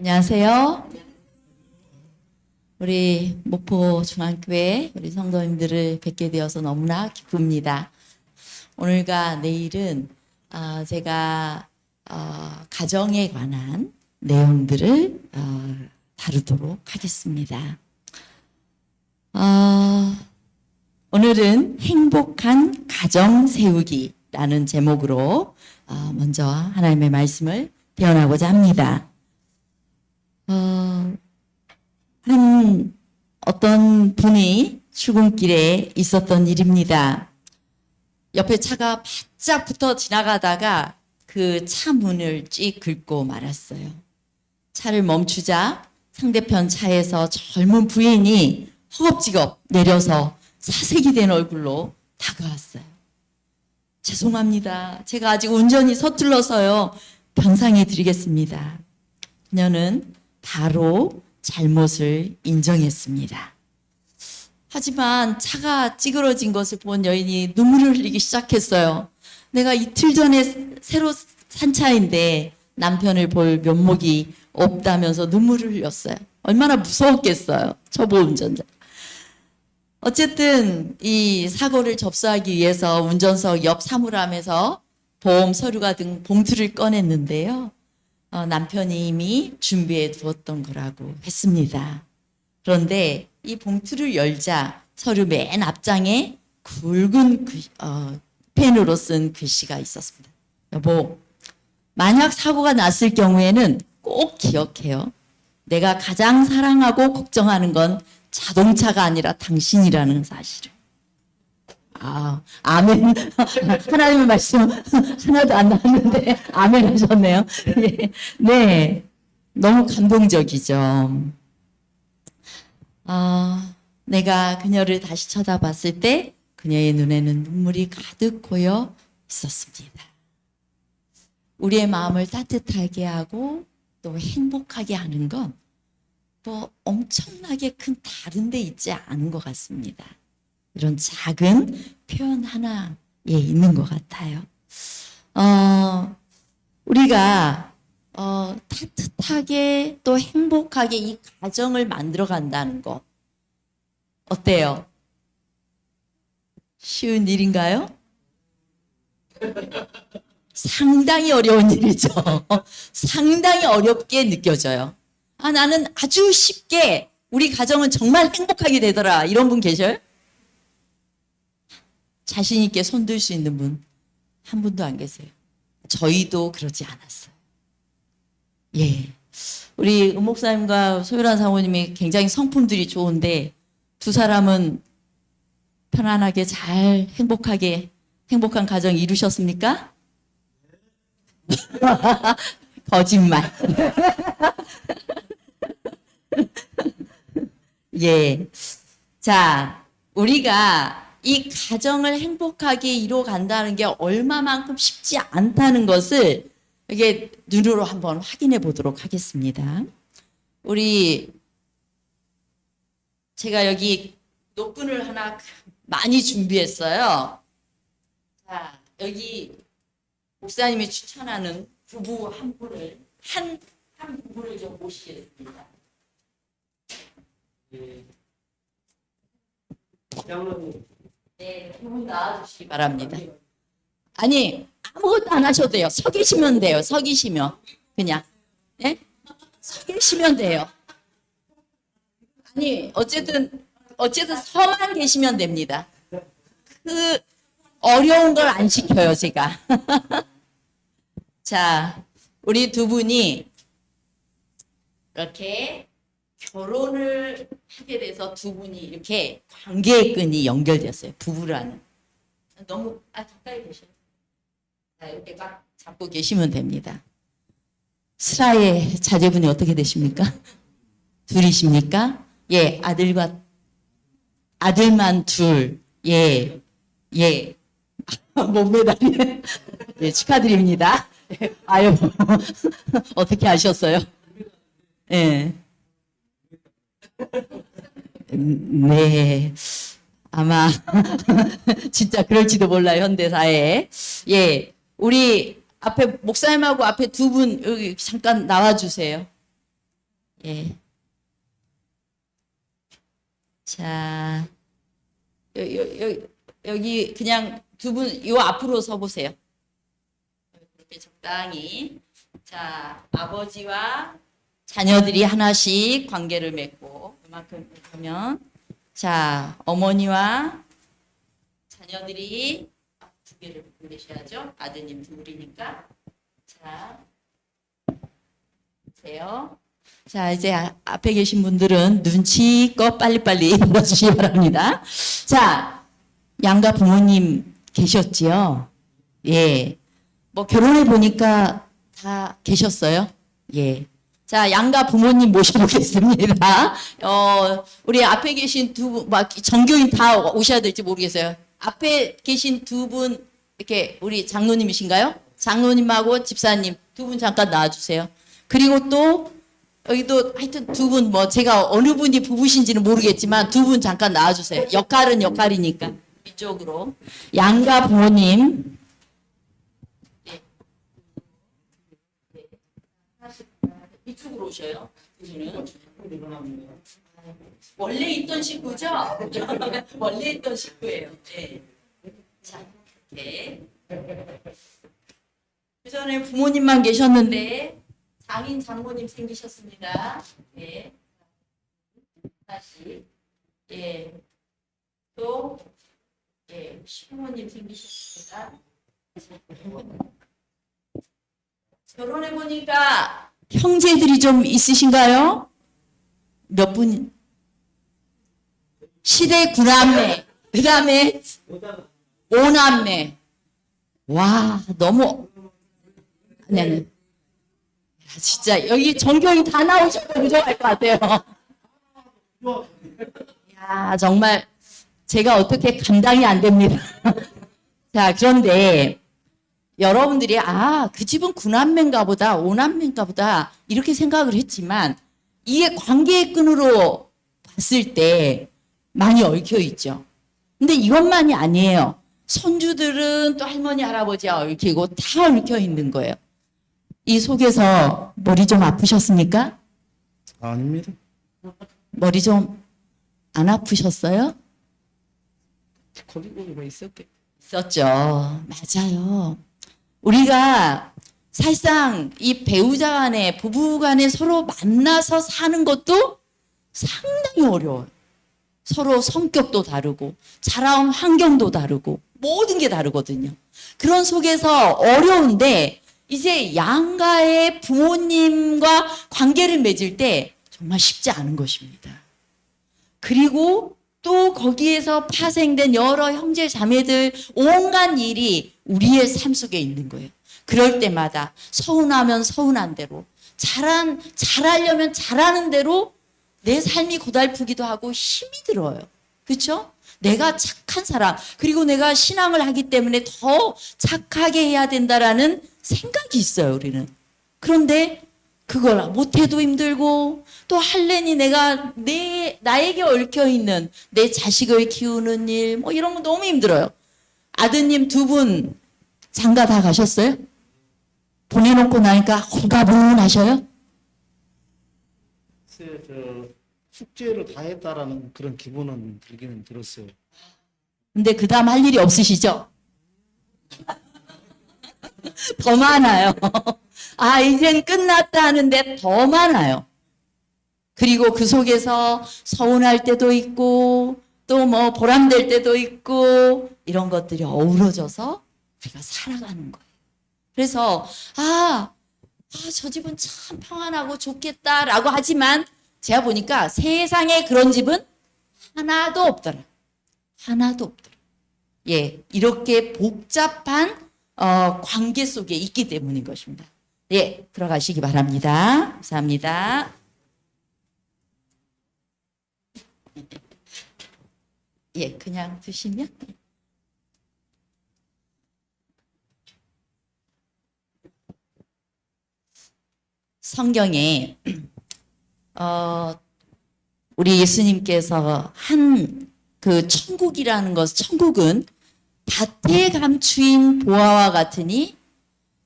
안녕하세요. 우리 목포 중앙교회 우리 성도님들을 뵙게 되어서 너무나 기쁩니다. 오늘과 내일은 제가 가정에 관한 내용들을 다루도록 하겠습니다. 오늘은 행복한 가정 세우기라는 제목으로 먼저 하나님의 말씀을 대언하고자 합니다. 어떤 분이 출근길에 있었던 일입니다. 옆에 차가 바짝 붙어 지나가다가 그 차 문을 찍 긁고 말았어요. 차를 멈추자 상대편 차에서 젊은 부인이 허겁지겁 내려서 사색이 된 얼굴로 다가왔어요. 죄송합니다. 제가 아직 운전이 서툴러서요. 변상해 드리겠습니다. 그녀는 바로 잘못을 인정했습니다. 하지만 차가 찌그러진 것을 본 여인이 눈물을 흘리기 시작했어요. 내가 이틀 전에 새로 산 차인데 남편을 볼 면목이 없다면서 눈물을 흘렸어요. 얼마나 무서웠겠어요. 초보 운전자. 어쨌든 이 사고를 접수하기 위해서 운전석 옆 사물함에서 보험 서류가 든 봉투를 꺼냈는데요. 남편이 이미 준비해 두었던 거라고 했습니다. 그런데 이 봉투를 열자 서류 맨 앞장에 굵은 펜으로 쓴 글씨가 있었습니다. 여보, 만약 사고가 났을 경우에는 꼭 기억해요. 내가 가장 사랑하고 걱정하는 건 자동차가 아니라 당신이라는 사실을. 아멘. 하나님의 말씀 하나도 안 나왔는데 아멘 하셨네요. 네, 너무 감동적이죠. 내가 그녀를 다시 쳐다봤을 때 그녀의 눈에는 눈물이 가득 고여 있었습니다. 우리의 마음을 따뜻하게 하고 또 행복하게 하는 건 또 엄청나게 큰 다른 데 있지 않은 것 같습니다. 이런 작은 표현 하나에 있는 것 같아요. 우리가 따뜻하게 또 행복하게 이 가정을 만들어 간다는 거 어때요? 쉬운 일인가요? 상당히 어려운 일이죠. 상당히 어렵게 느껴져요. 나는 아주 쉽게 우리 가정은 정말 행복하게 되더라. 이런 분 계셔요? 자신 있게 손들 수 있는 분 한 분도 안 계세요. 저희도 그러지 않았어요. 예, 우리 목사님과 소율한 사모님이 굉장히 성품들이 좋은데 두 사람은 편안하게 잘 행복한 가정 이루셨습니까? 거짓말. 예. 자, 우리가 이 가정을 행복하게 이루어 간다는 게 얼마만큼 쉽지 않다는 것을 이게 눈으로 한번 확인해 보도록 하겠습니다. 제가 여기 노끈을 하나 많이 준비했어요. 자, 여기 목사님이 추천하는 부부 한 분을, 한 부부를 좀 모시겠습니다. 네, 두 분 나와주시기 바랍니다. 아니, 아무것도 안 하셔도 돼요. 서 계시면 돼요. 서 계시면. 그냥. 네? 서 계시면 돼요. 아니, 어쨌든 서만 계시면 됩니다. 어려운 걸 안 시켜요, 제가. 자, 우리 두 분이 이렇게 결혼을 하게 돼서 두 분이 이렇게 관계의 끈이 연결됐어요. 부부라는. 너무 가까이 계셔요. 자, 이렇게 막 잡고 계시면 됩니다. 슬아의 자제분이 어떻게 되십니까? 둘이십니까? 예, 아들만 둘. 예. 몸매다리. 예, 축하드립니다. 아유, 어떻게 아셨어요? 예. 네. 아마 진짜 그럴지도 몰라요, 현대사회에. 예, 우리 앞에 목사님하고 앞에 두 분 여기 잠깐 나와주세요. 예. 자, 여기 그냥 두 분 요 앞으로 서 보세요. 이렇게 적당히. 자, 아버지와 자녀들이 하나씩 관계를 맺고 이만큼 하면 자, 어머니와 자녀들이 두 개를 보고 계셔야죠. 아드님 둘이니까. 자, 보세요. 자, 이제 앞에 계신 분들은 눈치껏 빨리빨리 읽어주시기 바랍니다. 자, 양가 부모님 계셨지요? 예. 뭐 결혼해 보니까 다 계셨어요? 예. 자, 양가 부모님 모셔보겠습니다. 우리 앞에 계신 두 분, 막 전교인 다 오셔야 될지 모르겠어요. 앞에 계신 두 분, 이렇게 우리 장로님이신가요? 장로님하고 집사님 두 분 잠깐 나와주세요. 그리고 또 여기도 하여튼 두 분, 뭐 제가 어느 분이 부부신지는 모르겠지만 두 분 잠깐 나와주세요. 역할은 역할이니까 이쪽으로. 양가 부모님. 이쪽으로 오셔요. 두 분은. 원래 있던 식구죠? 원래 있던 식구예요. 네. 자, 네. 그 전에 부모님만 계셨는데 장인 장모님 생기셨습니다. 예. 다시. 예. 또, 예. 시부모님 생기셨습니다. 결혼해보니까 형제들이 좀 있으신가요? 몇 분? 시대 9남매. 그 다음에 5남매. 와, 너무. 네. 진짜 여기 전교인 다 나오셔도 부족할 것 같아요. 야, 정말 제가 어떻게 감당이 안 됩니다. 자, 그런데 여러분들이 그 집은 9남매인가 보다, 5남매인가 보다 이렇게 생각을 했지만 이게 관계의 끈으로 봤을 때 많이 얽혀 있죠. 근데 이것만이 아니에요. 손주들은 또 할머니, 할아버지와 얽히고 다 얽혀 있는 거예요. 이 속에서 머리 좀 아프셨습니까? 아닙니다. 머리 좀 안 아프셨어요? 거기가 있었죠. 맞아요. 우리가 사실상 이 배우자 간에, 부부 간에 서로 만나서 사는 것도 상당히 어려워요. 서로 성격도 다르고, 자라온 환경도 다르고, 모든 게 다르거든요. 그런 속에서 어려운데, 이제 양가의 부모님과 관계를 맺을 때 정말 쉽지 않은 것입니다. 그리고 또 거기에서 파생된 여러 형제 자매들 온갖 일이 우리의 삶 속에 있는 거예요. 그럴 때마다 서운하면 서운한 대로, 잘하려면 잘하는 대로 내 삶이 고달프기도 하고 힘이 들어요. 그렇죠? 내가 착한 사람, 그리고 내가 신앙을 하기 때문에 더 착하게 해야 된다라는 생각이 있어요, 우리는. 그런데 그걸 못해도 힘들고, 또 할래니 내가 나에게 얽혀있는 내 자식을 키우는 일, 뭐 이런 거 너무 힘들어요. 아드님 두 분 장가 다 가셨어요? 보내놓고 나니까 홀가분하셔요? 글쎄, 숙제를 다 했다라는 그런 기분은 들기는 들었어요. 근데 그 다음 할 일이 없으시죠? 더 많아요. 이젠 끝났다 하는데 더 많아요. 그리고 그 속에서 서운할 때도 있고, 또 뭐 보람될 때도 있고, 이런 것들이 어우러져서 우리가 살아가는 거예요. 그래서, 저 집은 참 평안하고 좋겠다라고 하지만, 제가 보니까 세상에 그런 집은 하나도 없더라. 하나도 없더라. 예, 이렇게 복잡한 관계 속에 있기 때문인 것입니다. 예, 들어가시기 바랍니다. 감사합니다. 예, 그냥 드시면. 성경에 우리 예수님께서 한 그 천국이라는 것, 천국은 밭에 감추인 보화와 같으니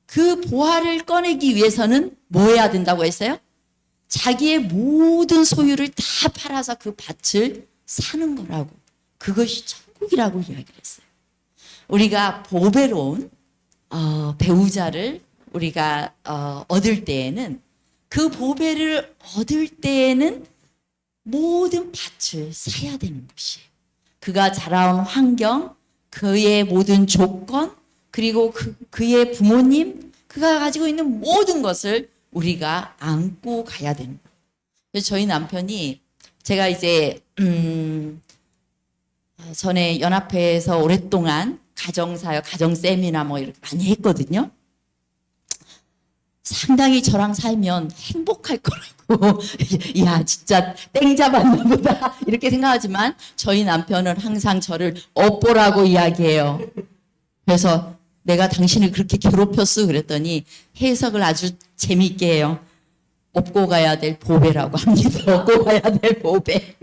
그 보화를 꺼내기 위해서는 뭐 해야 된다고 했어요? 자기의 모든 소유를 다 팔아서 그 밭을 사는 거라고. 그것이 천국이라고 이야기를 했어요. 우리가 보배로운 배우자를 우리가 얻을 때에는 그 보배를 얻을 때에는 모든 밭을 사야 되는 것이에요. 그가 자라온 환경, 그의 모든 조건, 그리고 그의 부모님, 그가 가지고 있는 모든 것을 우리가 안고 가야 되는 거예요. 그래서 저희 남편이 제가 이제 전에 연합회에서 오랫동안 가정사역, 가정세미나 뭐 이렇게 많이 했거든요. 상당히 저랑 살면 행복할 거라고. 야, 진짜 땡 잡았나 보다. 이렇게 생각하지만 저희 남편은 항상 저를 업보라고 이야기해요. 그래서 내가 당신을 그렇게 괴롭혔어 그랬더니 해석을 아주 재미있게 해요. 업고 가야 될 보배라고 합니다. 업고 가야 될 보배.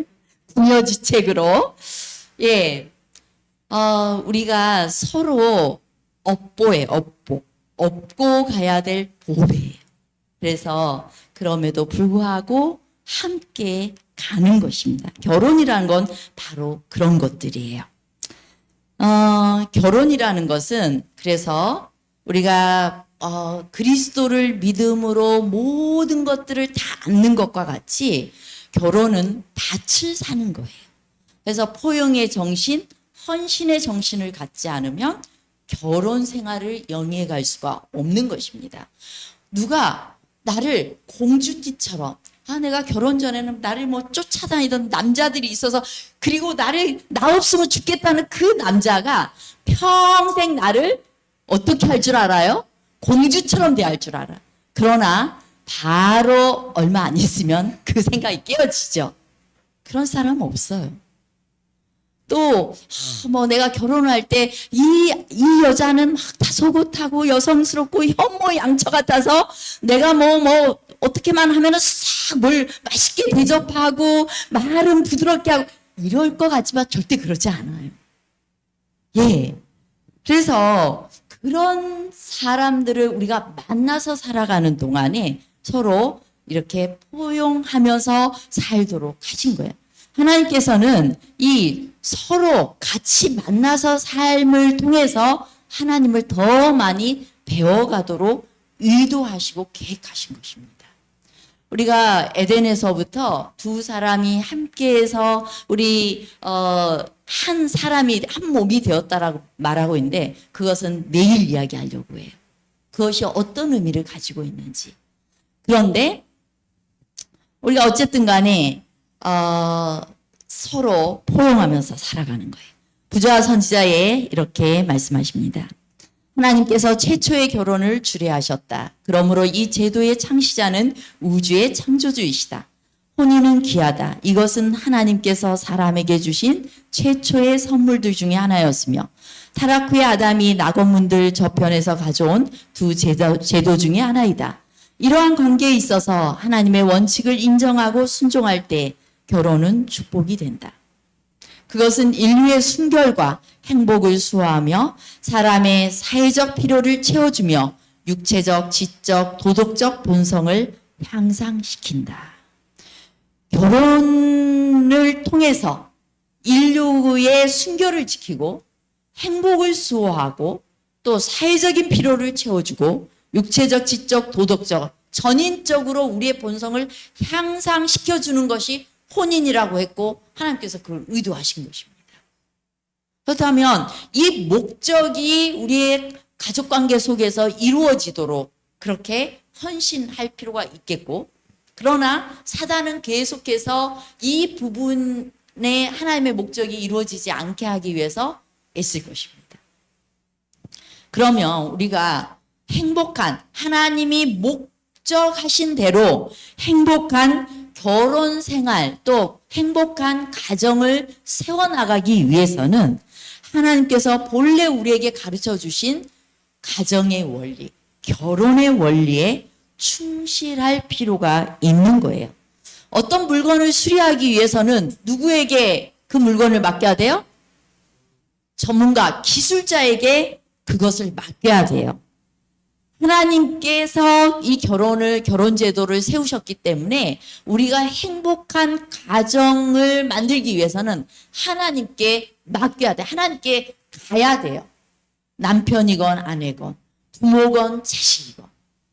부녀지책으로. 예. 우리가 서로 업보에 업보. 업고 가야 될 보배예요. 그래서 그럼에도 불구하고 함께 가는 것입니다. 결혼이라는 건 바로 그런 것들이에요. 결혼이라는 것은 그래서 우리가 그리스도를 믿음으로 모든 것들을 다 안는 것과 같이 결혼은 밭을 사는 거예요. 그래서 포용의 정신, 헌신의 정신을 갖지 않으면 결혼 생활을 영위해 갈 수가 없는 것입니다. 누가 나를 공주띠처럼 내가 결혼 전에는 나를 뭐 쫓아다니던 남자들이 있어서 그리고 나 없으면 죽겠다는 그 남자가 평생 나를 어떻게 할 줄 알아요? 공주처럼 대할 줄 알아. 그러나 바로 얼마 안 있으면 그 생각이 깨어지죠. 그런 사람 없어요. 또 뭐 내가 결혼할 때 이 여자는 막 다소곳하고 여성스럽고 현모양처 같아서 내가 뭐 어떻게만 하면은 싹 뭘 맛있게 대접하고 말은 부드럽게 하고 이럴 것 같지만 절대 그러지 않아요. 예. 그래서 그런 사람들을 우리가 만나서 살아가는 동안에 서로 이렇게 포용하면서 살도록 하신 거예요. 하나님께서는 이 서로 같이 만나서 삶을 통해서 하나님을 더 많이 배워가도록 의도하시고 계획하신 것입니다. 우리가 에덴에서부터 두 사람이 함께해서 우리 한 사람이 한 몸이 되었다라고 말하고 있는데 그것은 내일 이야기하려고 해요. 그것이 어떤 의미를 가지고 있는지. 그런데 우리가 어쨌든 간에 서로 포용하면서 살아가는 거예요. 부조와 선지자에 이렇게 말씀하십니다. 하나님께서 최초의 결혼을 주례하셨다. 그러므로 이 제도의 창시자는 우주의 창조주이시다. 혼인은 귀하다. 이것은 하나님께서 사람에게 주신 최초의 선물들 중에 하나였으며 타락 후에 아담이 낙원문들 저편에서 가져온 두 제도 중에 하나이다. 이러한 관계에 있어서 하나님의 원칙을 인정하고 순종할 때 결혼은 축복이 된다. 그것은 인류의 순결과 행복을 수호하며 사람의 사회적 필요를 채워주며 육체적, 지적, 도덕적 본성을 향상시킨다. 결혼을 통해서 인류의 순결을 지키고 행복을 수호하고 또 사회적인 필요를 채워주고 육체적, 지적, 도덕적, 전인적으로 우리의 본성을 향상시켜주는 것이 혼인이라고 했고 하나님께서 그걸 의도하신 것입니다. 그렇다면 이 목적이 우리의 가족관계 속에서 이루어지도록 그렇게 헌신할 필요가 있겠고 그러나 사단은 계속해서 이 부분에 하나님의 목적이 이루어지지 않게 하기 위해서 애쓸 것입니다. 그러면 우리가 행복한 하나님이 목적하신 대로 행복한 결혼 생활 또 행복한 가정을 세워나가기 위해서는 하나님께서 본래 우리에게 가르쳐 주신 가정의 원리, 결혼의 원리에 충실할 필요가 있는 거예요. 어떤 물건을 수리하기 위해서는 누구에게 그 물건을 맡겨야 돼요? 전문가, 기술자에게 그것을 맡겨야 돼요. 하나님께서 이 결혼 제도를 세우셨기 때문에 우리가 행복한 가정을 만들기 위해서는 하나님께 맡겨야 돼. 하나님께 가야 돼요. 남편이건 아내건 부모건 자식이건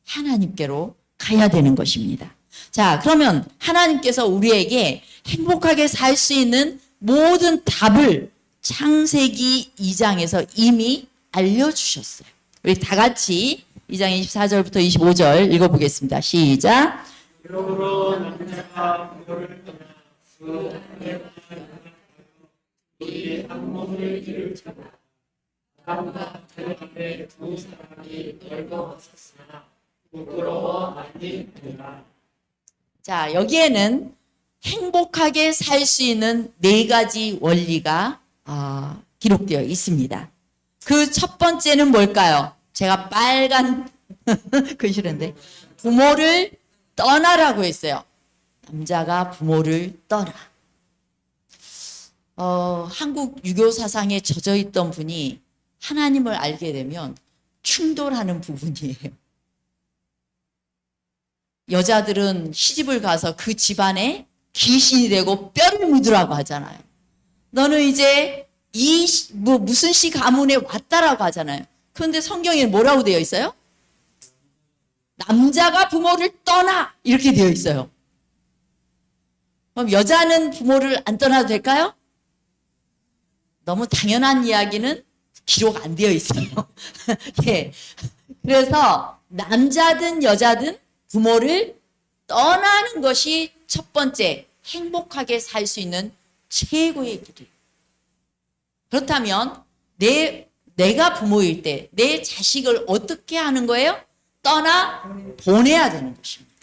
하나님께로 가야 되는 것입니다. 자, 그러면 하나님께서 우리에게 행복하게 살 수 있는 모든 답을 창세기 2장에서 이미 알려주셨어요. 우리 다 같이 2장 24절부터 25절 읽어보겠습니다. 시작. 그러므로 남자가 부모를 떠나 그 아내와 이한 몸을 이루자. 아담과 그의 두 사람이 벌거벗었으나 부끄러워 아니니라. 자, 여기에는 행복하게 살 수 있는 네 가지 원리가 기록되어 있습니다. 그 첫 번째는 뭘까요? 제가 빨간 글씨인데 부모를 떠나라고 했어요. 남자가 부모를 떠나. 한국 유교 사상에 젖어 있던 분이 하나님을 알게 되면 충돌하는 부분이에요. 여자들은 시집을 가서 그 집안에 귀신이 되고 뼈를 묻으라고 하잖아요. 너는 이제 무슨 씨 가문에 왔다라고 하잖아요. 그런데 성경에 뭐라고 되어 있어요? 남자가 부모를 떠나 이렇게 되어 있어요. 그럼 여자는 부모를 안 떠나도 될까요? 너무 당연한 이야기는 기록 안 되어 있어요. 예. 그래서 남자든 여자든 부모를 떠나는 것이 첫 번째 행복하게 살 수 있는 최고의 길이에요. 그렇다면 내가 부모일 때 내 자식을 어떻게 하는 거예요? 떠나 보내야 되는 것입니다.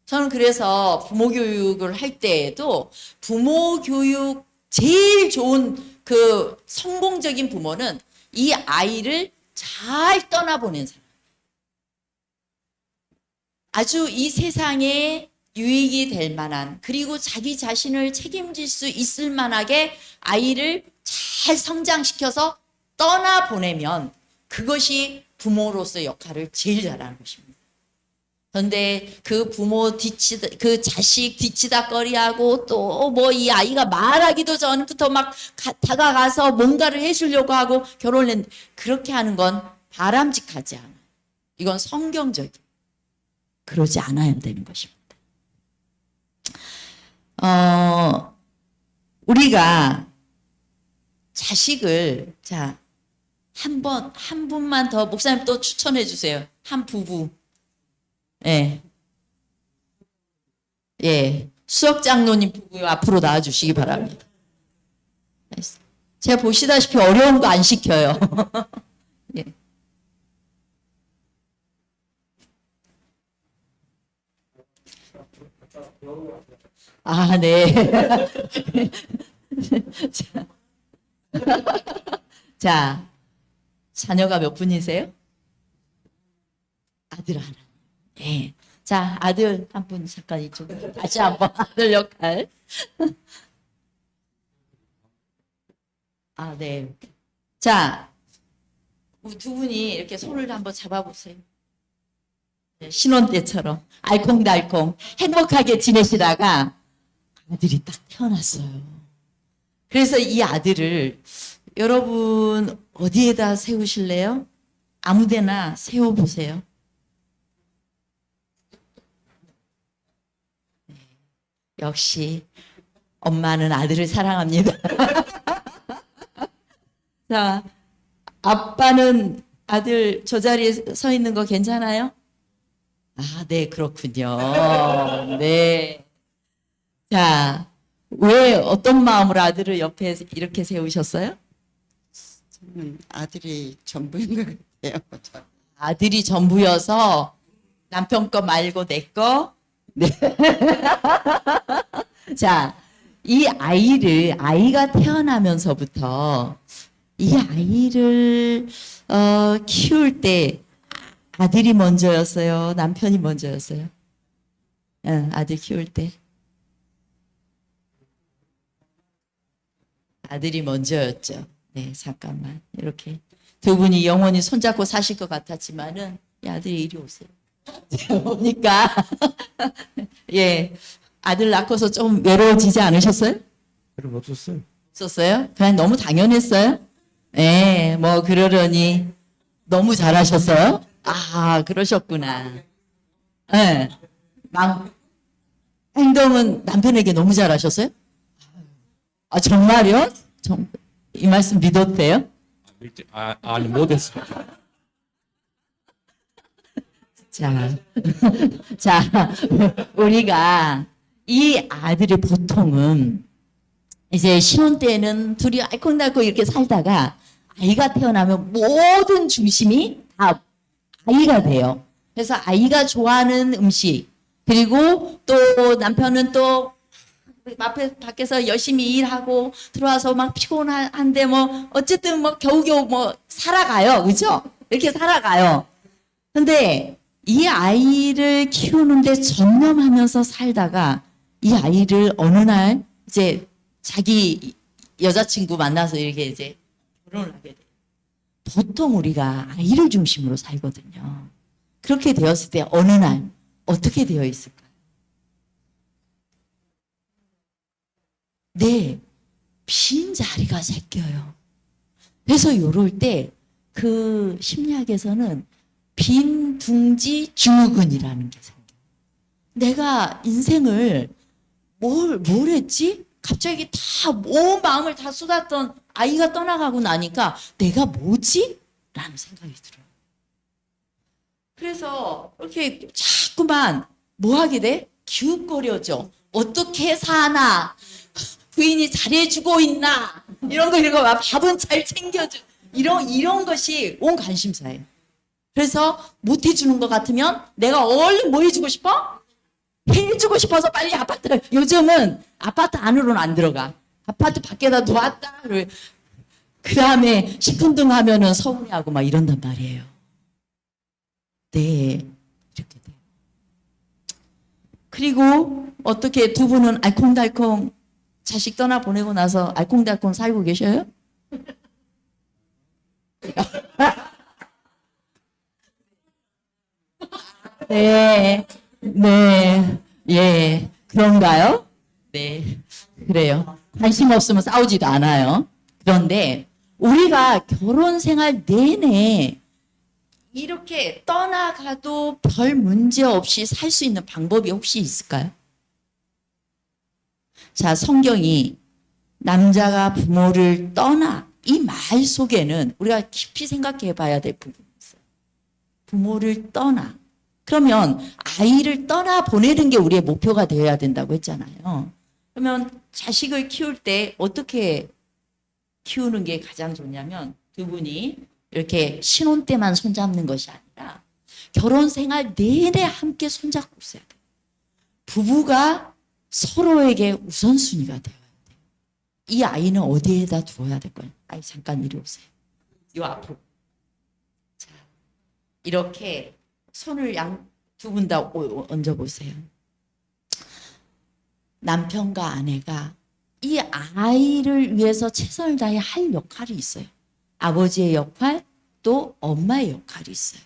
저는 그래서 부모 교육을 할 때에도 부모 교육 제일 좋은 그 성공적인 부모는 이 아이를 잘 떠나보낸 사람. 아주 이 세상에 유익이 될 만한 그리고 자기 자신을 책임질 수 있을 만하게 아이를 잘 성장시켜서 떠나보내면 그것이 부모로서의 역할을 제일 잘하는 것입니다. 그런데 그 부모 그 자식 뒤치다거리하고 또 뭐 이 아이가 말하기도 전부터 막 다가가서 뭔가를 해주려고 하고 결혼을 했는데 그렇게 하는 건 바람직하지 않아요. 이건 성경적이에요. 그러지 않아야 되는 것입니다. 우리가 자식을 한 분만 더 목사님 또 추천해 주세요. 한 부부. 예. 예. 수석 장로님 부부 앞으로 나와 주시기 바랍니다. 제가 보시다시피 어려운 거 안 시켜요. 예. 아, 네. 자, 자녀가 몇 분이세요? 아들 하나. 네. 자, 아들 한 분 잠깐 이쪽 다시 한번 아들 역할. 아, 네. 자, 두 분이 이렇게 손을 한번 잡아보세요. 네, 신혼 때처럼 알콩달콩 행복하게 지내시다가 아들이 딱 태어났어요. 그래서 이 아들을 여러분 어디에다 세우실래요? 아무데나 세워보세요. 네, 역시 엄마는 아들을 사랑합니다. 자, 아빠는 아들 저 자리에 서 있는 거 괜찮아요? 아, 네, 그렇군요. 네. 자, 왜 어떤 마음으로 아들을 옆에 이렇게 세우셨어요? 저는 아들이 전부인 것 같아요. 아들이 전부여서 남편 거 말고 내 거? 네. 자, 이 아이가 태어나면서부터 이 아이를 키울 때 아들이 먼저였어요? 남편이 먼저였어요? 응, 아들 키울 때. 아들이 먼저였죠. 네, 잠깐만. 이렇게 두 분이 영원히 손잡고 사실 것 같았지만은 이 아들이 이리 오세요. 오니까 예 아들 낳고서 좀 외로워지지 않으셨어요? 그런 없었어요. 없었어요? 그냥 너무 당연했어요? 예, 뭐 그러려니 너무 잘하셨어요? 아 그러셨구나. 예, 행동은 남편에게 너무 잘하셨어요? 아 정말요? 이 말씀 믿어도 돼요? 아니 못했어요. 자, 자, 우리가 이 아들이 보통은 이제 신혼 때는 둘이 알콩달콩 이렇게 살다가 아이가 태어나면 모든 중심이 다 아이가 돼요. 그래서 아이가 좋아하는 음식, 그리고 또 남편은 또 앞에 밖에서 열심히 일하고 들어와서 막 피곤한데 뭐 어쨌든 뭐 겨우겨우 뭐 살아가요. 그죠? 이렇게 살아가요. 근데 이 아이를 키우는데 전념하면서 살다가 이 아이를 어느 날 이제 자기 여자친구 만나서 이렇게 이제 결혼을 하게 돼요. 보통 우리가 아이를 중심으로 살거든요. 그렇게 되었을 때 어느 날 어떻게 되어 있을까요? 네, 빈 자리가 생겨요. 그래서 이럴 때 그 심리학에서는 빈 둥지 증후군이라는 게 생겨요. 내가 인생을 뭘 했지? 갑자기 다 온 마음을 다 쏟았던 아이가 떠나가고 나니까 내가 뭐지? 라는 생각이 들어요. 그래서 이렇게 자꾸만 뭐 하게 돼? 기웃거려져. 어떻게 사나? 부인이 잘해주고 있나? 이런 거 막 밥은 잘 챙겨주. 이런 것이 온 관심사예요. 그래서 못 해주는 것 같으면 내가 얼른 뭐 해주고 싶어? 해주고 싶어서 빨리 아파트. 요즘은 아파트 안으로는 안 들어가. 아파트 밖에다 놓았다. 그 다음에 시큰둥하면은 서운해하고 막 이런단 말이에요. 네, 이렇게 돼요. 그리고 어떻게 두 분은 알콩달콩 자식 떠나 보내고 나서 알콩달콩 살고 계셔요? 네, 네, 예, 그런가요? 네, 그래요. 관심 없으면 싸우지도 않아요. 그런데 우리가 결혼 생활 내내 이렇게 떠나가도 별 문제 없이 살 수 있는 방법이 혹시 있을까요? 자, 성경이 남자가 부모를 떠나 이 말 속에는 우리가 깊이 생각해 봐야 될 부분이 있어요. 부모를 떠나. 그러면 아이를 떠나 보내는 게 우리의 목표가 되어야 된다고 했잖아요. 그러면 자식을 키울 때 어떻게 키우는 게 가장 좋냐면 두 분이 이렇게 신혼 때만 손잡는 것이 아니라 결혼 생활 내내 함께 손잡고 있어야 돼요. 부부가 서로에게 우선순위가 되어야 돼요. 이 아이는 어디에다 두어야 될 거예요? 아이 잠깐 이리 오세요. 요 앞으로. 자, 이렇게 손을 두 분 다 얹어보세요. 남편과 아내가 이 아이를 위해서 최선을 다해 할 역할이 있어요. 아버지의 역할, 또 엄마의 역할이 있어요.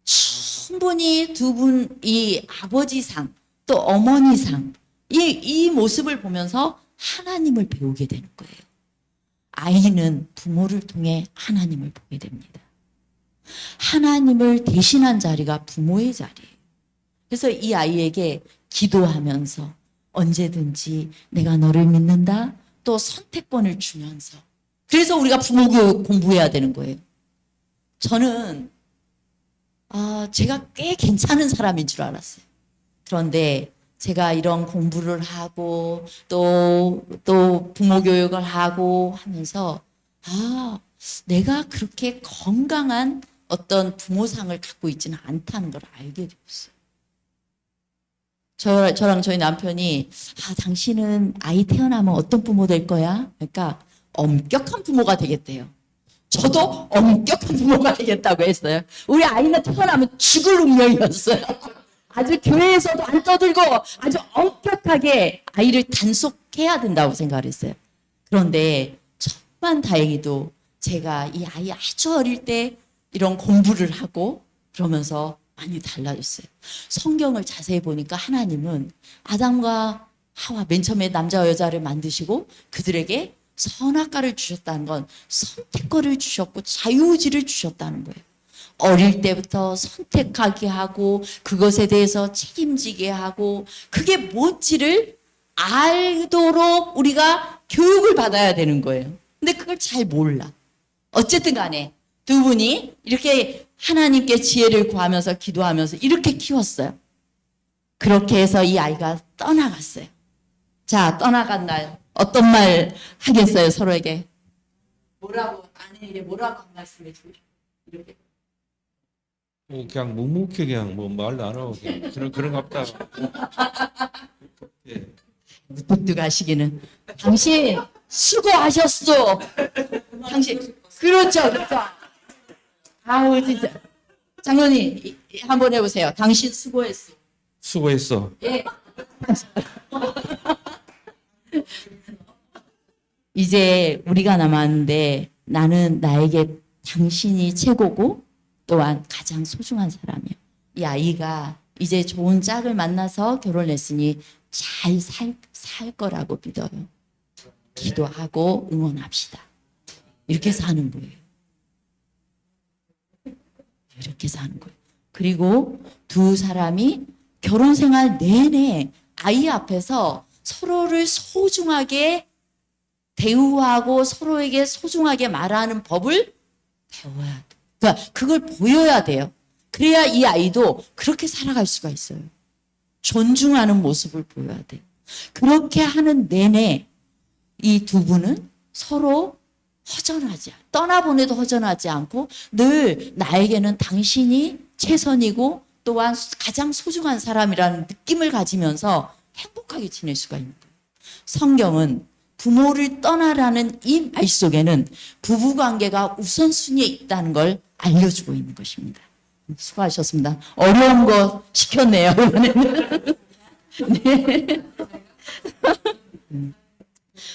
충분히 두 분 이 아버지상, 또 어머니상, 이 모습을 보면서 하나님을 배우게 되는 거예요. 아이는 부모를 통해 하나님을 보게 됩니다. 하나님을 대신한 자리가 부모의 자리예요. 그래서 이 아이에게 기도하면서 언제든지 내가 너를 믿는다. 또 선택권을 주면서. 그래서 우리가 부모 교육 공부해야 되는 거예요. 저는 제가 꽤 괜찮은 사람인 줄 알았어요. 그런데 제가 이런 공부를 하고 또 부모 교육을 하고 하면서 내가 그렇게 건강한 어떤 부모상을 갖고 있지는 않다는 걸 알게 되었어요. 저랑 저희 남편이 당신은 아이 태어나면 어떤 부모 될 거야? 그러니까 엄격한 부모가 되겠대요. 저도 엄격한 부모가 되겠다고 했어요. 우리 아이는 태어나면 죽을 운명이었어요. 아주 교회에서도 안 떠들고 아주 엄격하게 아이를 단속해야 된다고 생각을 했어요. 그런데 천만 다행히도 제가 이 아이 아주 어릴 때 이런 공부를 하고 그러면서 많이 달라졌어요. 성경을 자세히 보니까 하나님은 아담과 하와 맨 처음에 남자와 여자를 만드시고 그들에게 선악과를 주셨다는 건 선택권을 주셨고 자유의지를 주셨다는 거예요. 어릴 때부터 선택하게 하고 그것에 대해서 책임지게 하고 그게 뭔지를 알도록 우리가 교육을 받아야 되는 거예요. 근데 그걸 잘 몰라. 어쨌든 간에 두 분이 이렇게 하나님께 지혜를 구하면서 기도하면서 이렇게 키웠어요. 그렇게 해서 이 아이가 떠나갔어요. 자, 떠나간 날 어떤 말 하겠어요, 서로에게? 뭐라고, 아내에게 뭐라고 한 말씀해 주죠? 이렇게. 그냥 묵묵히 그냥 뭐 말도 안 하고 그냥 그런갑다. 예. 무뚝뚝하시기는. 당신 수고하셨어. 당신 그렇죠, 그렇죠. 아우 진짜. 장로님 한번 해보세요. 당신 수고했어. 수고했어. 예. 이제 우리가 남았는데 나는 나에게 당신이 최고고 또한 가장 소중한 사람이야. 이 아이가 이제 좋은 짝을 만나서 결혼했으니 잘 살 거라고 믿어요. 기도하고 응원합시다. 이렇게 사는 거예요. 이렇게 사는 거예요. 그리고 두 사람이 결혼 생활 내내 아이 앞에서 서로를 소중하게 대우하고 서로에게 소중하게 말하는 법을 배워야 돼. 그러니까 그걸 보여야 돼요. 그래야 이 아이도 그렇게 살아갈 수가 있어요. 존중하는 모습을 보여야 돼요. 그렇게 하는 내내 이 두 분은 서로 떠나보내도 허전하지 않고 늘 나에게는 당신이 최선이고 또한 가장 소중한 사람이라는 느낌을 가지면서 행복하게 지낼 수가 있는 거예요. 성경은 부모를 떠나라는 이 말 속에는 부부관계가 우선순위에 있다는 걸 알려주고 있는 것입니다. 수고하셨습니다. 어려운 거 시켰네요, 이번에는. 네.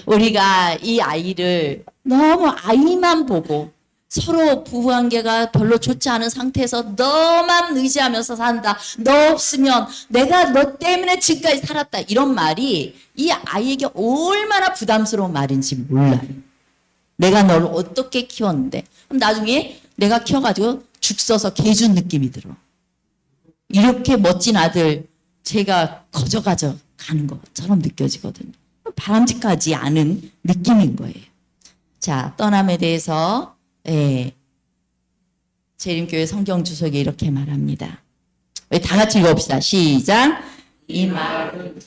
우리가 이 아이를 너무 아이만 보고 서로 부부관계가 별로 좋지 않은 상태에서 너만 의지하면서 산다. 너 없으면 내가 너 때문에 지금까지 살았다. 이런 말이 이 아이에게 얼마나 부담스러운 말인지 몰라요. 내가 너를 어떻게 키웠는데. 그럼 나중에 내가 키워가지고 죽 써서 개 준 느낌이 들어. 이렇게 멋진 아들 제가 거저가져 가는 것처럼 느껴지거든요. 바람직하지 않은 느낌인 거예요. 자, 떠남에 대해서 재림교회 성경 주석에 이렇게 말합니다. 우리 다 같이 읽어봅시다. 시작. 이 말은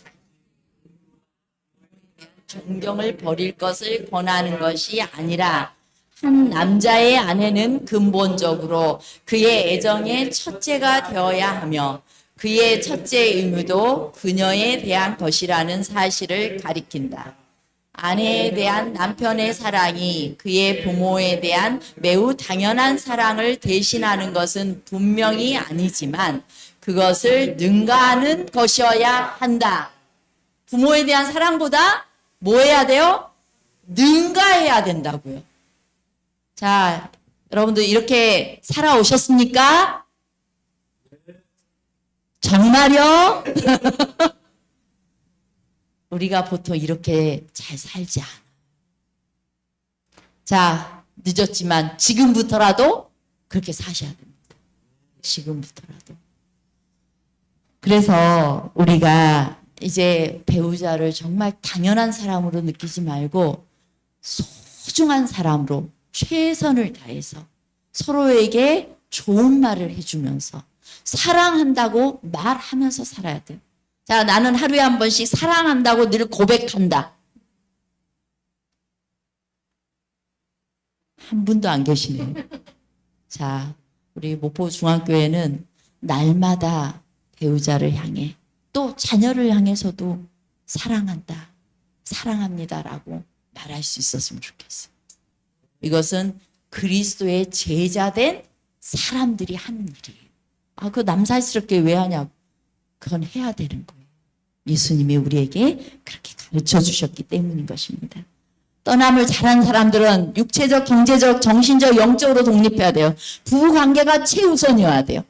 존경을 버릴 것을 권하는 것이 아니라 한 남자의 아내는 근본적으로 그의 애정의 첫째가 되어야 하며 그의 첫째 의무도 그녀에 대한 것이라는 사실을 가리킨다. 아내에 대한 남편의 사랑이 그의 부모에 대한 매우 당연한 사랑을 대신하는 것은 분명히 아니지만 그것을 능가하는 것이어야 한다. 부모에 대한 사랑보다 뭐 해야 돼요? 능가해야 된다고요. 자, 여러분들 이렇게 살아오셨습니까? 정말요? 우리가 보통 이렇게 잘 살지 않아. 자, 늦었지만 지금부터라도 그렇게 사셔야 됩니다. 지금부터라도. 그래서 우리가 이제 배우자를 정말 당연한 사람으로 느끼지 말고 소중한 사람으로 최선을 다해서 서로에게 좋은 말을 해주면서 사랑한다고 말하면서 살아야 돼요. 자, 나는 하루에 한 번씩 사랑한다고 늘 고백한다. 한 분도 안 계시네요. 자, 우리 목포 중앙교회는 날마다 배우자를 향해 또 자녀를 향해서도 사랑한다, 사랑합니다라고 말할 수 있었으면 좋겠어요. 이것은 그리스도의 제자된 사람들이 하는 일이에요. 아, 그거 남사스럽게 왜 하냐고. 그건 해야 되는 거예요. 예수님이 우리에게 그렇게 가르쳐 주셨기 때문인 것입니다. 떠남을 잘한 사람들은 육체적, 경제적, 정신적, 영적으로 독립해야 돼요. 부부 관계가 최우선이어야 돼요.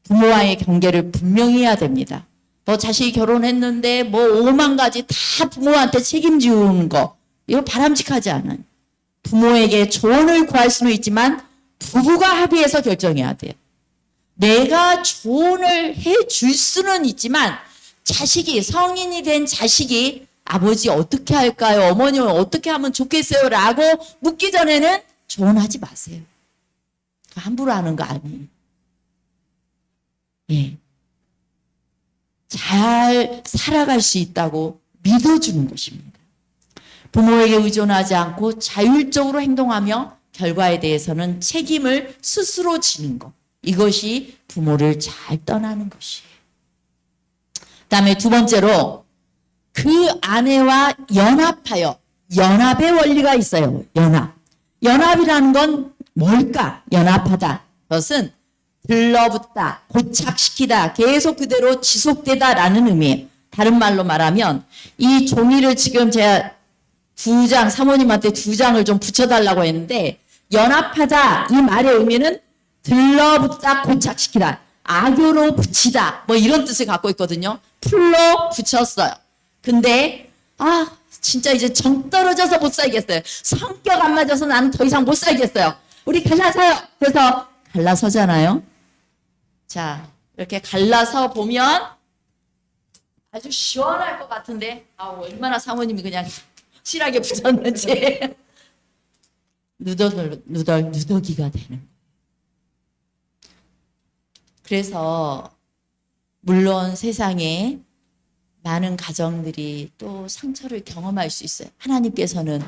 부모와의 경계를 분명히 해야 됩니다. 뭐 자식이 결혼했는데 뭐 5만 가지 다 부모한테 책임지우는 거, 이거 바람직하지 않아요. 부모에게 조언을 구할 수는 있지만 부부가 합의해서 결정해야 돼요. 내가 조언을 해줄 수는 있지만 자식이, 성인이 된 자식이 아버지 어떻게 할까요? 어머님은 어떻게 하면 좋겠어요? 라고 묻기 전에는 조언하지 마세요. 함부로 하는 거 아니에요. 예. 잘 살아갈 수 있다고 믿어주는 것입니다. 부모에게 의존하지 않고 자율적으로 행동하며 결과에 대해서는 책임을 스스로 지는 것. 이것이 부모를 잘 떠나는 것이에요. 그다음에 두 번째로 그 아내와 연합하여, 연합의 원리가 있어요. 연합이라는 건 뭘까? 연합하다. 그것은 들러붙다, 고착시키다, 계속 그대로 지속되다라는 의미예요. 다른 말로 말하면 이 종이를 지금 제가 사모님한테 2장을 좀 붙여달라고 했는데, 연합하다 이 말의 의미는 들러붙다, 고착시키다, 악으로 붙이다, 뭐 이런 뜻을 갖고 있거든요. 풀로 붙였어요. 근데 진짜 이제 정 떨어져서 못 살겠어요. 성격 안 맞아서 나는 더 이상 못 살겠어요. 우리 갈라서요. 그래서 갈라서잖아요. 자, 이렇게 갈라서 보면 아주 시원할 것 같은데, 얼마나 사모님이 그냥 실하게 붙였는지. 누더기가 되는 거예요. 그래서 물론 세상에 많은 가정들이 또 상처를 경험할 수 있어요. 하나님께서는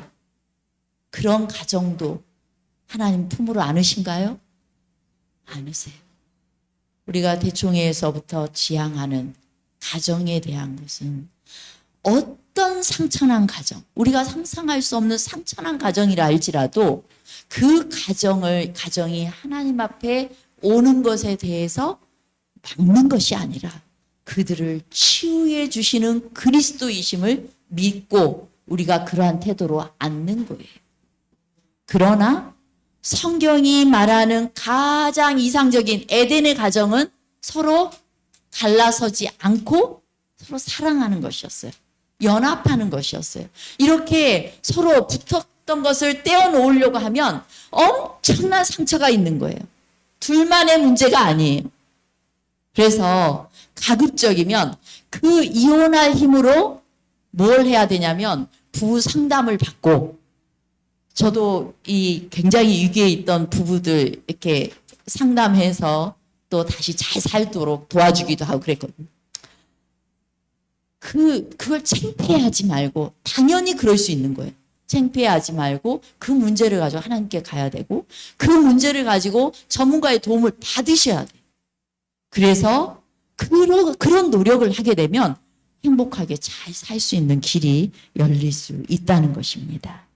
그런 가정도 하나님 품으로 안으신가요? 안으세요. 우리가 대총회에서부터 지향하는 가정에 대한 것은 어떤 상처난 가정, 우리가 상상할 수 없는 상처난 가정이라 할지라도 그 가정이 하나님 앞에 오는 것에 대해서 막는 것이 아니라 그들을 치유해 주시는 그리스도이심을 믿고 우리가 그러한 태도로 앉는 거예요. 그러나 성경이 말하는 가장 이상적인 에덴의 가정은 서로 갈라서지 않고 서로 사랑하는 것이었어요. 연합하는 것이었어요. 이렇게 서로 붙었던 것을 떼어놓으려고 하면 엄청난 상처가 있는 거예요. 둘만의 문제가 아니에요. 그래서 가급적이면 그 이혼할 힘으로 뭘 해야 되냐면 부부 상담을 받고, 저도 이 굉장히 위기에 있던 부부들 이렇게 상담해서 또 다시 잘 살도록 도와주기도 하고 그랬거든요. 그걸 창피해하지 말고, 당연히 그럴 수 있는 거예요. 창피해하지 말고 그 문제를 가지고 하나님께 가야 되고, 그 문제를 가지고 전문가의 도움을 받으셔야 돼요. 그래서 그런 노력을 하게 되면 행복하게 잘 살 수 있는 길이 열릴 수 있다는 것입니다.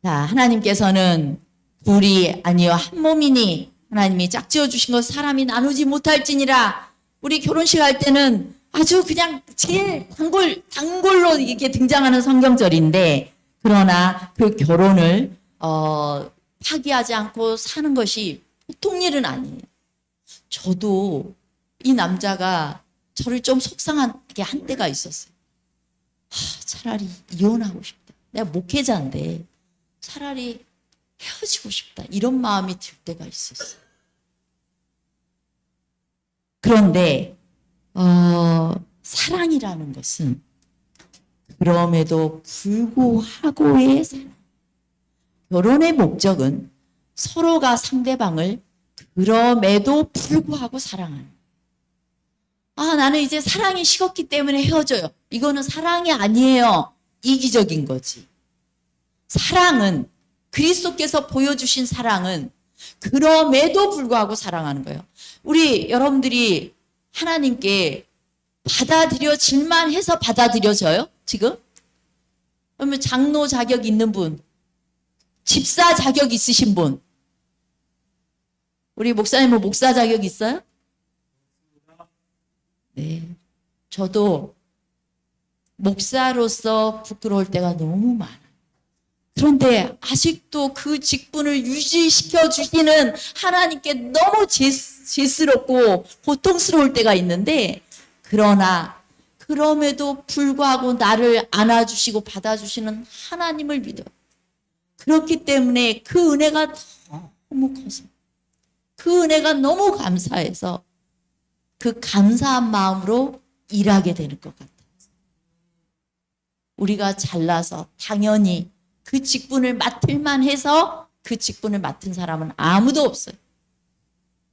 자, 하나님께서는 둘이 아니요 한 몸이니 하나님이 짝지어 주신 것 사람이 나누지 못할지니라. 우리 결혼식 할 때는 아주 그냥 제일 단골로 이렇게 등장하는 성경절인데, 그러나 그 결혼을 파기하지 않고 사는 것이 보통 일은 아니에요. 저도 이 남자가 저를 좀 속상하게 한 때가 있었어요. 차라리 이혼하고 싶다. 내가 목회자인데 차라리 헤어지고 싶다. 이런 마음이 들 때가 있었어요. 그런데 사랑이라는 것은 그럼에도 불구하고의 사랑. 결혼의 목적은 서로가 상대방을 그럼에도 불구하고 사랑하는. 나는 이제 사랑이 식었기 때문에 헤어져요. 이거는 사랑이 아니에요. 이기적인 거지. 사랑은, 그리스도께서 보여주신 사랑은 그럼에도 불구하고 사랑하는 거예요. 우리 여러분들이 하나님께 받아들여질만 해서 받아들여져요? 지금? 그러면 장로 자격 있는 분, 집사 자격 있으신 분, 우리 목사님은 목사 자격 있어요? 네. 저도 목사로서 부끄러울 때가 너무 많아요. 그런데 아직도 그 직분을 유지시켜 주시는 하나님께 너무 죄스럽고 고통스러울 때가 있는데, 그럼에도 불구하고 나를 안아주시고 받아주시는 하나님을 믿어요. 그렇기 때문에 그 은혜가 너무 커서, 그 은혜가 너무 감사해서 그 감사한 마음으로 일하게 되는 것 같아요. 우리가 잘나서 당연히 그 직분을 맡을만 해서 그 직분을 맡은 사람은 아무도 없어요.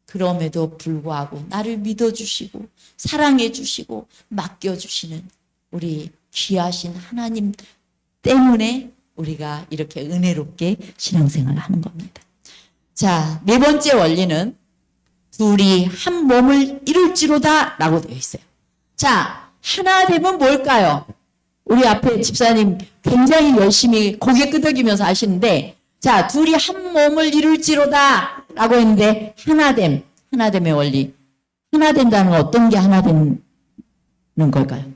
그럼에도 불구하고 나를 믿어주시고 사랑해주시고 맡겨주시는 우리 귀하신 하나님 때문에 우리가 이렇게 은혜롭게 신앙생활을 하는 겁니다. 자, 네 번째 원리는 둘이 한 몸을 이룰지로다 라고 되어 있어요. 자, 하나 되면 뭘까요? 우리 앞에 집사님 굉장히 열심히 고개 끄덕이면서 하시는데, 자, 둘이 한 몸을 이룰지로다 라고 했는데, 하나됨의 원리. 하나 된다는 건 어떤 게 하나 되는 걸까요?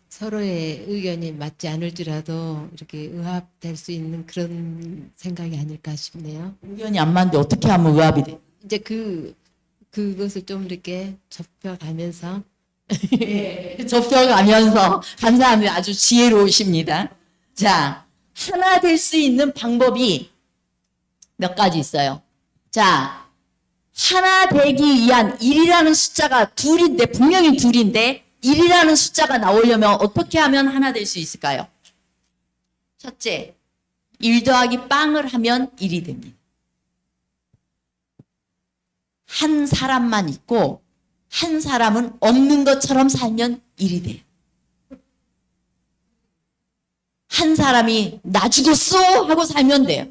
서로의 의견이 맞지 않을지라도 이렇게 의합될 수 있는 그런 생각이 아닐까 싶네요. 의견이 안 맞는데 어떻게 하면 의합이 돼? 이제 그것을 좀 이렇게 좁혀가면서 접혀가면서 감사합니다. 아주 지혜로우십니다. 자, 하나 될 수 있는 방법이 몇 가지 있어요. 자, 하나 되기 위한 1이라는 숫자가 둘인데, 분명히 둘인데 1이라는 숫자가 나오려면 어떻게 하면 하나 될 수 있을까요? 첫째, 1 더하기 빵을 하면 1이 됩니다. 한 사람만 있고 한 사람은 없는 것처럼 살면 1이 돼요. 한 사람이 나 죽었어 하고 살면 돼요.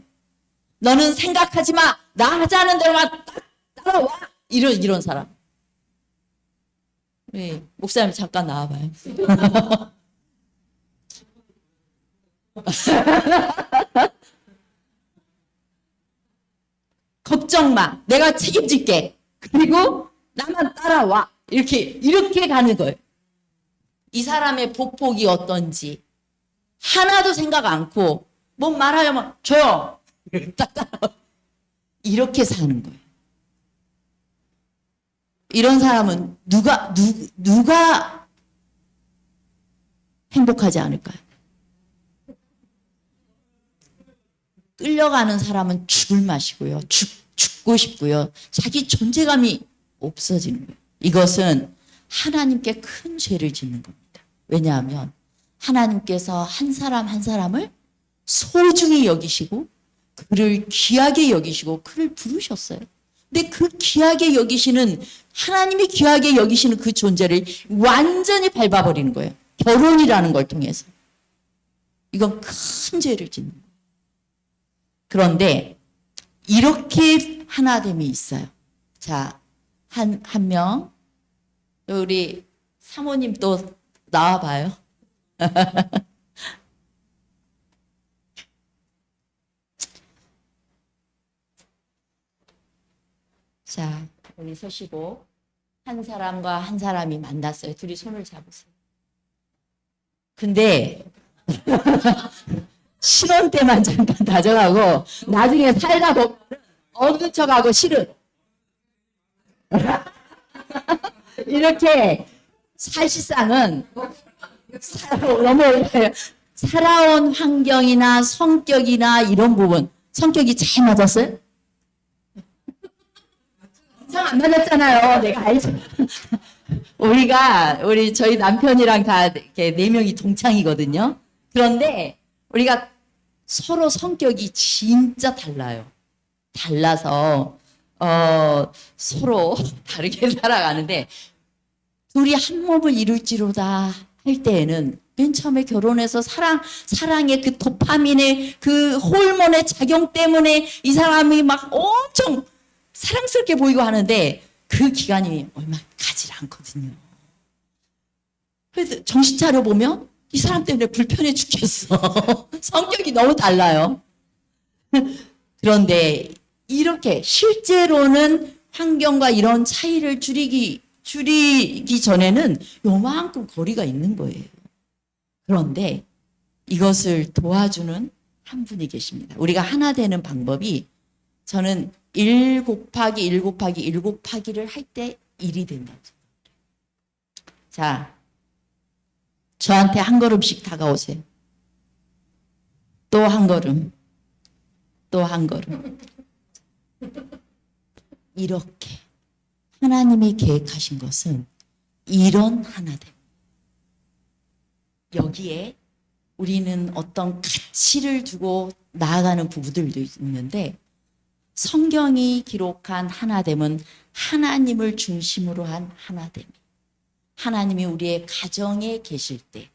너는 생각하지 마. 나 하자는 대로만 따라와. 이런 사람. 네, 목사님 잠깐 나와봐요. 걱정 마. 내가 책임질게. 그리고 나만 따라와. 이렇게 가는 거예요. 이 사람의 보폭이 어떤지 하나도 생각 않고 뭐 말하려면 조용. 이렇게 사는 거예요. 이런 사람은 누가 행복하지 않을까요? 끌려가는 사람은 죽을 맛이고요. 죽고 싶고요. 자기 존재감이 없어지는 거예요. 이것은 하나님께 큰 죄를 짓는 겁니다. 왜냐하면 하나님께서 한 사람 한 사람을 소중히 여기시고 그를 귀하게 여기시고 그를 부르셨어요. 근데 그 귀하게 여기시는, 하나님이 귀하게 여기시는 그 존재를 완전히 밟아버리는 거예요. 결혼이라는 걸 통해서. 이건 큰 죄를 짓는 거예요. 그런데 이렇게 하나됨이 있어요. 자, 한 명, 우리 사모님 또 나와봐요. 자, 우리 서시고 한 사람과 한 사람이 만났어요. 둘이 손을 잡으세요. 근데 신혼 때만 잠깐 다정하고 나중에 살다 보면 없는 척하고 싫은 이렇게 사실상은 살아온 환경이나 성격이나 이런 부분, 성격이 잘 맞았어요? 참 안 맞았잖아요. 내가 알죠. 저희 남편이랑 다 이렇게 4명이 동창이거든요. 그런데 우리가 서로 성격이 진짜 달라요. 달라서 서로 다르게 살아가는데, 둘이 한 몸을 이룰지로다 할 때에는 맨 처음에 결혼해서 사랑의 그 도파민의 그 호르몬의 작용 때문에 이 사람이 막 엄청 사랑스럽게 보이고 하는데 그 기간이 얼마 가지 않거든요. 그래서 정신 차려 보면 이 사람 때문에 불편해 죽겠어. 성격이 너무 달라요. 그런데 이렇게 실제로는 환경과 이런 차이를 줄이기 전에는 요만큼 거리가 있는 거예요. 그런데 이것을 도와주는 한 분이 계십니다. 우리가 하나 되는 방법이 저는 1 곱하기 1 곱하기 1 곱하기를 할 때 1이 된다고 생각해요. 자, 저한테 한 걸음씩 다가오세요. 또 한 걸음, 또 한 걸음. 이렇게 하나님이 계획하신 것은 이런 하나됨. 여기에 우리는 어떤 가치를 두고 나아가는 부부들도 있는데 성경이 기록한 하나됨은 하나님을 중심으로 한 하나됨. 하나님이 우리의 가정에 계실 때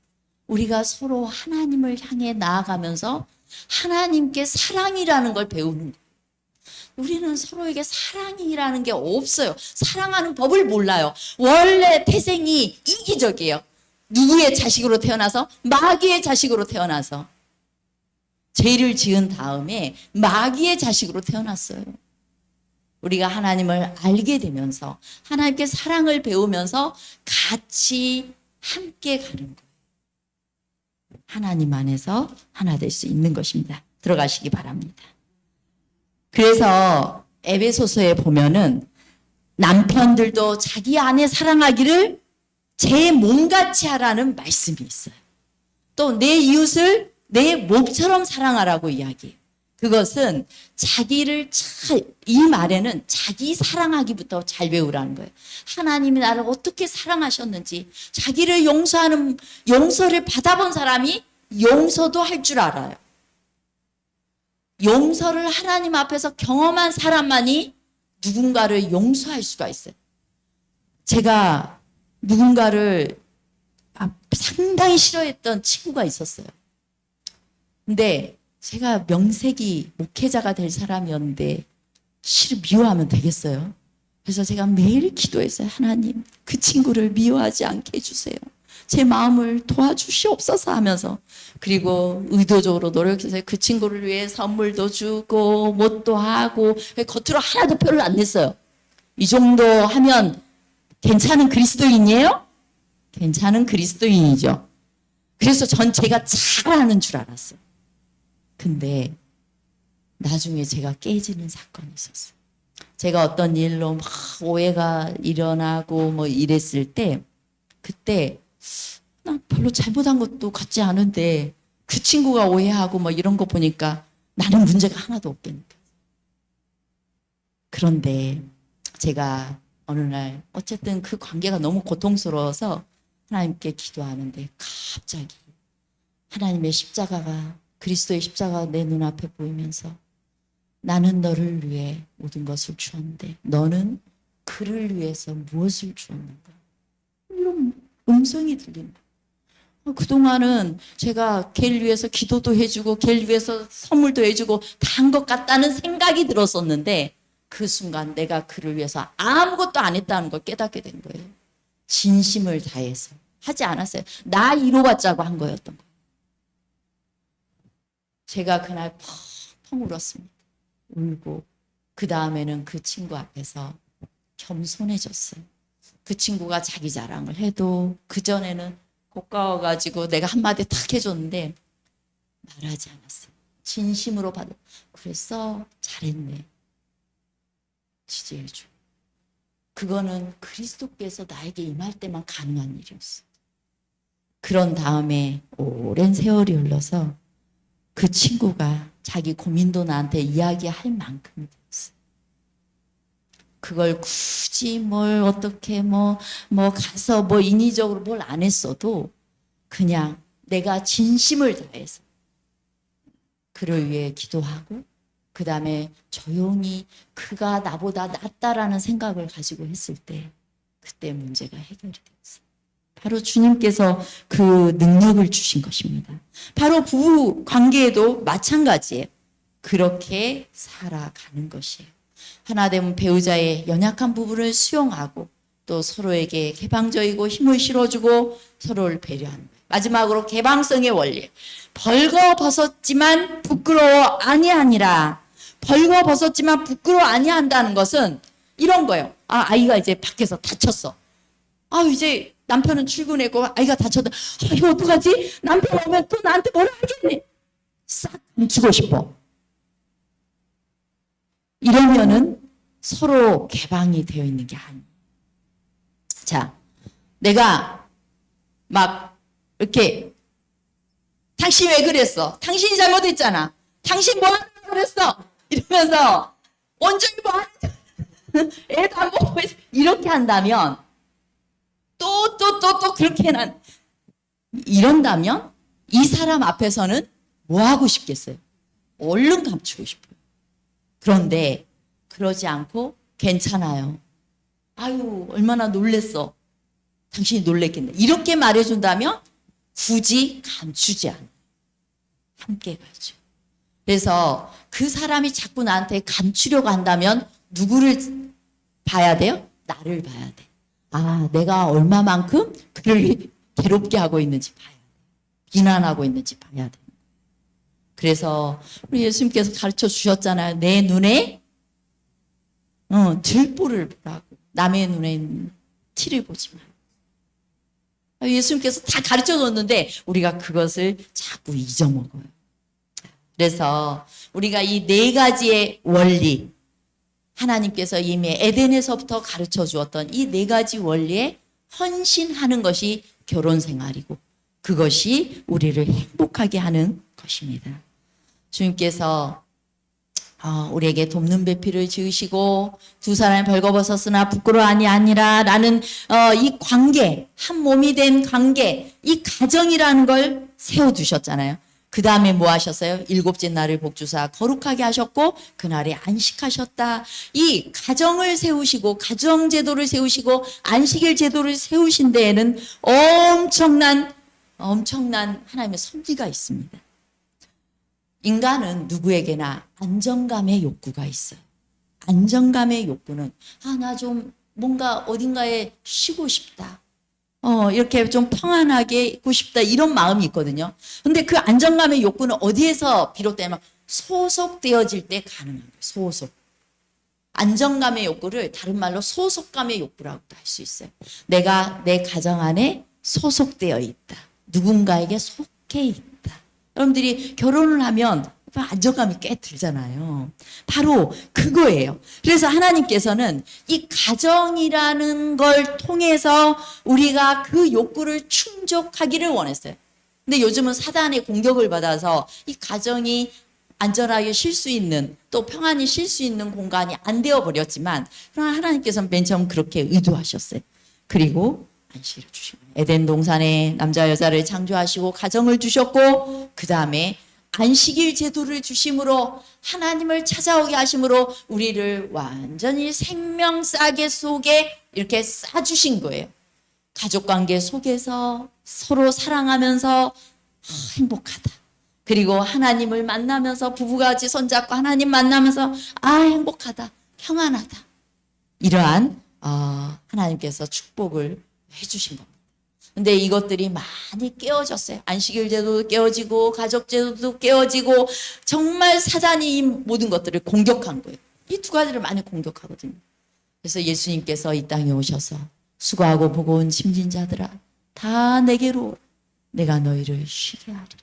우리가 서로 하나님을 향해 나아가면서 하나님께 사랑이라는 걸 배우는 거예요. 우리는 서로에게 사랑이라는 게 없어요. 사랑하는 법을 몰라요. 원래 태생이 이기적이에요. 누구의 자식으로 태어나서? 마귀의 자식으로 태어나서. 죄를 지은 다음에 마귀의 자식으로 태어났어요. 우리가 하나님을 알게 되면서 하나님께 사랑을 배우면서 같이 함께 가는 거예요. 하나님 안에서 하나 될 수 있는 것입니다. 들어가시기 바랍니다. 그래서 에베소서에 보면은 남편들도 자기 아내 사랑하기를 제 몸같이 하라는 말씀이 있어요. 또 내 이웃을 내 몸처럼 사랑하라고 이야기해요. 그것은 자기를 이 말에는 자기 사랑하기부터 잘 배우라는 거예요. 하나님이 나를 어떻게 사랑하셨는지 자기를 용서하는 용서를 받아본 사람이 용서도 할 줄 알아요. 용서를 하나님 앞에서 경험한 사람만이 누군가를 용서할 수가 있어요. 제가 누군가를 상당히 싫어했던 친구가 있었어요. 근데 제가 명색이 목회자가 될 사람이었는데 미워하면 되겠어요. 그래서 제가 매일 기도했어요. 하나님, 그 친구를 미워하지 않게 해주세요. 제 마음을 도와주시옵소서 하면서, 그리고 의도적으로 노력해서 그 친구를 위해 선물도 주고 뭣도 하고 겉으로 하나도 표를 안 냈어요. 이 정도 하면 괜찮은 그리스도인이에요? 괜찮은 그리스도인이죠. 그래서 전 제가 잘하는 줄 알았어요. 근데 나중에 제가 깨지는 사건이 있었어요. 제가 어떤 일로 막 오해가 일어나고 뭐 이랬을 때, 그때 나 별로 잘못한 것도 같지 않은데 그 친구가 오해하고 뭐 이런 거 보니까 나는 문제가 하나도 없겠니까. 그런데 제가 어느 날 어쨌든 그 관계가 너무 고통스러워서 하나님께 기도하는데 갑자기 하나님의 십자가가, 그리스도의 십자가가 내 눈앞에 보이면서 나는 너를 위해 모든 것을 주었는데 너는 그를 위해서 무엇을 주었는가? 이런 음성이 들린다. 그동안은 제가 걔를 위해서 기도도 해주고 걔를 위해서 선물도 해주고 다 한 것 같다는 생각이 들었었는데 그 순간 내가 그를 위해서 아무것도 안 했다는 걸 깨닫게 된 거예요. 진심을 다해서 하지 않았어요. 나 이뤄봤자고 한 거였던 거예요. 제가 그날 펑펑 울었습니다. 울고 그 다음에는 그 친구 앞에서 겸손해졌어요. 그 친구가 자기 자랑을 해도 그전에는 고가워가지고 내가 한마디 탁 해줬는데 말하지 않았어요. 진심으로 받아. 그래서 잘했네. 지지해줘. 그거는 그리스도께서 나에게 임할 때만 가능한 일이었어요. 그런 다음에 오랜 세월이 흘러서 그 친구가 자기 고민도 나한테 이야기할 만큼 됐어요. 그걸 굳이 뭘 어떻게 뭐 가서 뭐 인위적으로 뭘 안 했어도 그냥 내가 진심을 다해서 그를 위해 기도하고 그 다음에 조용히 그가 나보다 낫다라는 생각을 가지고 했을 때 그때 문제가 해결이 됐어요. 바로 주님께서 그 능력을 주신 것입니다. 바로 부부 관계에도 마찬가지예요. 그렇게 살아가는 것이에요. 하나됨은 배우자의 연약한 부분을 수용하고 또 서로에게 개방적이고 힘을 실어주고 서로를 배려하는 거예요. 마지막으로 개방성의 원리. 벌거벗었지만 부끄러워 아니하니라. 벌거벗었지만 부끄러워 아니한다는 것은 이런 거예요. 아이가 이제 밖에서 다쳤어. 이제 남편은 출근했고 아이가 다쳤다. 이거 어떡하지? 남편 오면 또 나한테 뭐라 하겠네. 싹 감추고 싶어. 이러면은 서로 개방이 되어 있는 게 아니에요. 자, 내가 막 이렇게 당신 왜 그랬어? 당신이 잘못했잖아. 당신 뭐 하려고 그랬어? 이러면서 온종일 뭐 하는 애도 안 보고 이렇게 한다면 또 그렇게 이런다면 이 사람 앞에서는 뭐 하고 싶겠어요? 얼른 감추고 싶어요. 그런데 그러지 않고 괜찮아요. 아유, 얼마나 놀랬어. 당신이 놀랬겠네. 이렇게 말해준다면 굳이 감추지 않아요. 함께 가죠. 그래서 그 사람이 자꾸 나한테 감추려고 한다면 누구를 봐야 돼요? 나를 봐야 돼. 아, 내가 얼마만큼 그를 괴롭게 하고 있는지 봐야 돼. 비난하고 있는지 봐야 돼. 그래서 우리 예수님께서 가르쳐 주셨잖아요. 내 눈에 들보를 보라고. 남의 눈엔 티를 보지 마. 예수님께서 다 가르쳐 줬는데 우리가 그것을 자꾸 잊어먹어요. 그래서 우리가 이 네 가지의 원리, 하나님께서 이미 에덴에서부터 가르쳐 주었던 이 네 가지 원리에 헌신하는 것이 결혼 생활이고 그것이 우리를 행복하게 하는 것입니다. 주님께서 우리에게 돕는 배필을 지으시고 두 사람이 벌거벗었으나 부끄러워하니 아니라 라는 이 관계, 한 몸이 된 관계, 이 가정이라는 걸 세워두셨잖아요. 그 다음에 뭐 하셨어요? 일곱째 날을 복주사 거룩하게 하셨고 그날에 안식하셨다. 이 가정을 세우시고 가정제도를 세우시고 안식일 제도를 세우신 데에는 엄청난 하나님의 섭리가 있습니다. 인간은 누구에게나 안정감의 욕구가 있어요. 안정감의 욕구는 나 좀 뭔가 어딘가에 쉬고 싶다. 이렇게 좀 평안하게 있고 싶다. 이런 마음이 있거든요. 근데 그 안정감의 욕구는 어디에서 비롯되냐면 소속되어질 때 가능한 거예요. 소속. 안정감의 욕구를 다른 말로 소속감의 욕구라고도 할 수 있어요. 내가 내 가정 안에 소속되어 있다. 누군가에게 속해 있다. 여러분들이 결혼을 하면 안정감이 꽤 들잖아요. 바로 그거예요. 그래서 하나님께서는 이 가정이라는 걸 통해서 우리가 그 욕구를 충족하기를 원했어요. 근데 요즘은 사단의 공격을 받아서 이 가정이 안전하게 쉴 수 있는 또 평안히 쉴 수 있는 공간이 안 되어버렸지만 그러나 하나님께서는 맨 처음 그렇게 의도하셨어요. 그리고 안식일을 주시고 에덴 동산에 남자 여자를 창조하시고 가정을 주셨고 그 다음에 안식일 제도를 주심으로 하나님을 찾아오게 하심으로 우리를 완전히 생명싸개 속에 이렇게 싸주신 거예요. 가족관계 속에서 서로 사랑하면서 행복하다. 그리고 하나님을 만나면서 부부같이 손잡고 하나님 만나면서 행복하다. 평안하다. 이러한 하나님께서 축복을 해주신 겁니다. 근데 이것들이 많이 깨어졌어요. 안식일 제도도 깨어지고 가족 제도도 깨어지고 정말 사단이 이 모든 것들을 공격한 거예요. 이 두 가지를 많이 공격하거든요. 그래서 예수님께서 이 땅에 오셔서 수고하고 무거운 짐진 자들아 다 내게로 오라. 내가 너희를 쉬게 하리라.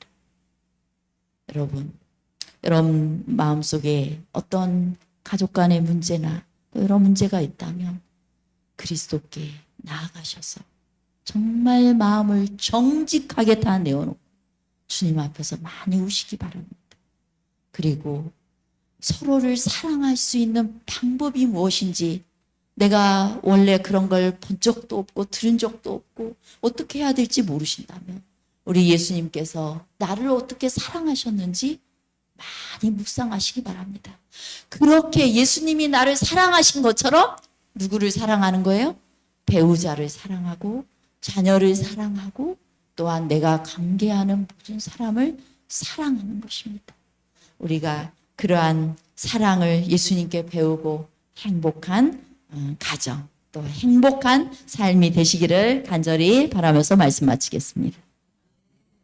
여러분 마음속에 어떤 가족 간의 문제나 여러 문제가 있다면 그리스도께 나아가셔서 정말 마음을 정직하게 다 내어놓고 주님 앞에서 많이 우시기 바랍니다. 그리고 서로를 사랑할 수 있는 방법이 무엇인지 내가 원래 그런 걸 본 적도 없고 들은 적도 없고 어떻게 해야 될지 모르신다면 우리 예수님께서 나를 어떻게 사랑하셨는지 많이 묵상하시기 바랍니다. 그렇게 예수님이 나를 사랑하신 것처럼 누구를 사랑하는 거예요? 배우자를 사랑하고 자녀를 사랑하고 또한 내가 관계하는 모든 사람을 사랑하는 것입니다. 우리가 그러한 사랑을 예수님께 배우고 행복한 가정 또 행복한 삶이 되시기를 간절히 바라면서 말씀 마치겠습니다.